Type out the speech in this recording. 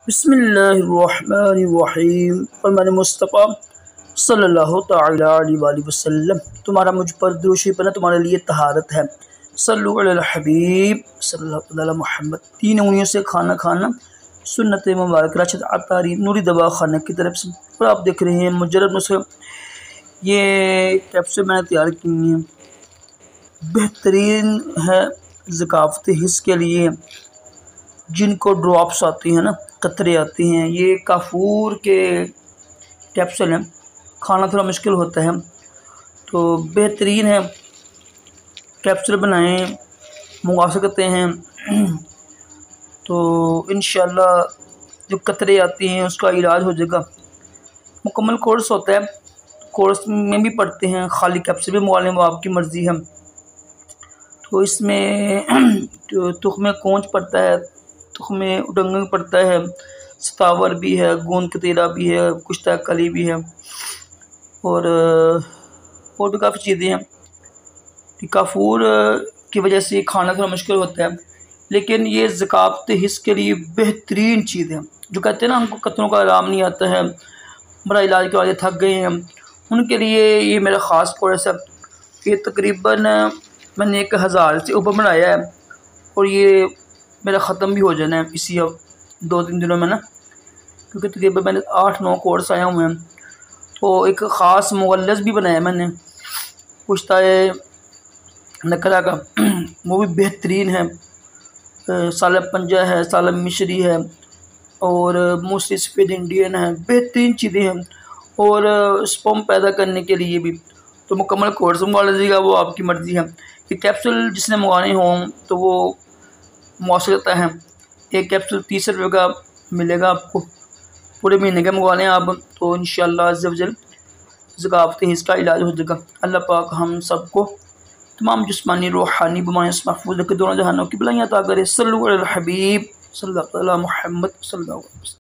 बिस्मिल्लाहिर्रहमानिर्रहीम। फरमान मुस्तफ़ा सल्लल्लाहु तआला अलैहि वसल्लम, तुम्हारा मुझ पर दुरूद शरीफ पढ़ना तुम्हारे लिए तहारत है। सल्लु अलल हबीब सल्लल्लाहु अलैहि मोहम्मद। 3 उंगलियों से खाना खाना सुन्नत मुबारक राशिद अतारी नूरी दवा खाना की तरफ से। और आप देख रहे हैं मुजर्रब नुस्खा। ये कैप्सूल मैंने तैयार की है, बेहतरीन है ज़कावत हिस्स के लिए। जिनको ड्रॉप्स आती हैं ना, कतरे आती हैं, ये काफूर के कैप्सूल हैं। खाना थोड़ा मुश्किल होता है तो बेहतरीन है। कैप्सूल बनाएं, मंगवा सकते हैं। तो इंशाल्लाह जो कतरे आती हैं उसका इलाज हो जाएगा। मुकम्मल कोर्स होता है, कोर्स में भी पढ़ते हैं, खाली कैप्सूल भी मंगवा लें, वो आपकी मर्ज़ी है। तो इसमें तुख्मे कोंच पड़ता है, तुख्मे उडंग पड़ता है, सतावर भी है, गोंद कतीरा भी है, कुश्ता कली भी है और भी काफ़ी चीज़ें हैं। काफूर की वजह से खाना थोड़ा मुश्किल होता है, लेकिन ये ज़कावत हिस्स के लिए बेहतरीन चीज़ है। जो कहते हैं ना हमको कतरों का आराम नहीं आता है, बड़ा इलाज के बाद थक गए हैं, उनके लिए ये मेरा ख़ास कोर्स है। ये तकरीबन मैंने 1000 से ऊपर बनाया है और ये मेरा ख़त्म भी हो जाना है इसी अब 2-3 दिनों में ना, क्योंकि तकरीबन मैंने 8-9 कोर्स आए हुए हैं। तो एक ख़ास मुगल्लस भी बनाया मैंने कुश्ता नकरा का, वो भी बेहतरीन है। सालब पंजा है, सालब मिश्री है और मूसली सफ़ेद इंडियन है, बेहतरीन चीज़ें हैं। और स्पर्म पैदा करने के लिए भी तो मुकम्मल कोर्स मंगवा लीजिएगा, वो आपकी मर्ज़ी है। ये कैप्सूल जिसने मंगवाने हों तो वो मौसम रहता है। एक कैप्सूल 30 रुपये का मिलेगा आपको, पूरे महीने का मंगवा लें आप, तो इंशाअल्लाह अज़्ज़ व जल ज़कावत हिस्स का इलाज हो जाएगा। अल्लाह पाक हम सबको तमाम जिस्मानी रूहानी बीमारियों से महफूज रखे, दोनों जहानों की भलाइयाँ अता करे। सल्लल्लाहु अलैहि हबीब सल्लल्लाहु अलैहि मोहम्मद सल्लल्लाहु अलैहि वसल्लम।